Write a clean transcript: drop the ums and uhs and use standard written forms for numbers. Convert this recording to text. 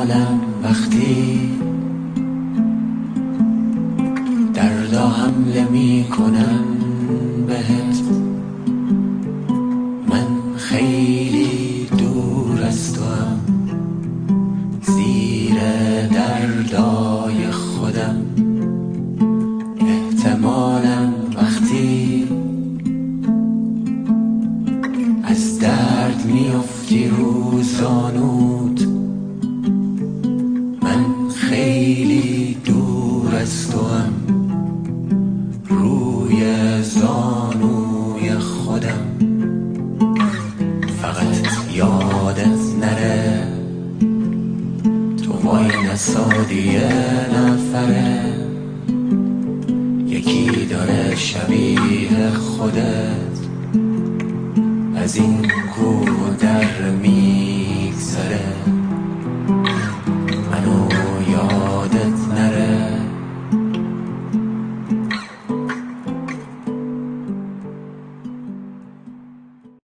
احتمالم وقتی دردا حمله میکنم بهت، من خیلی دور از توام، زیر دردای خودم. احتمالم وقتی از درد میافتی رو زانوت، من خیلی دور از توام، روی زانوی خودم. فقط یادت نره تو وای نسادی نفره، یکی داره شبیه خودت از این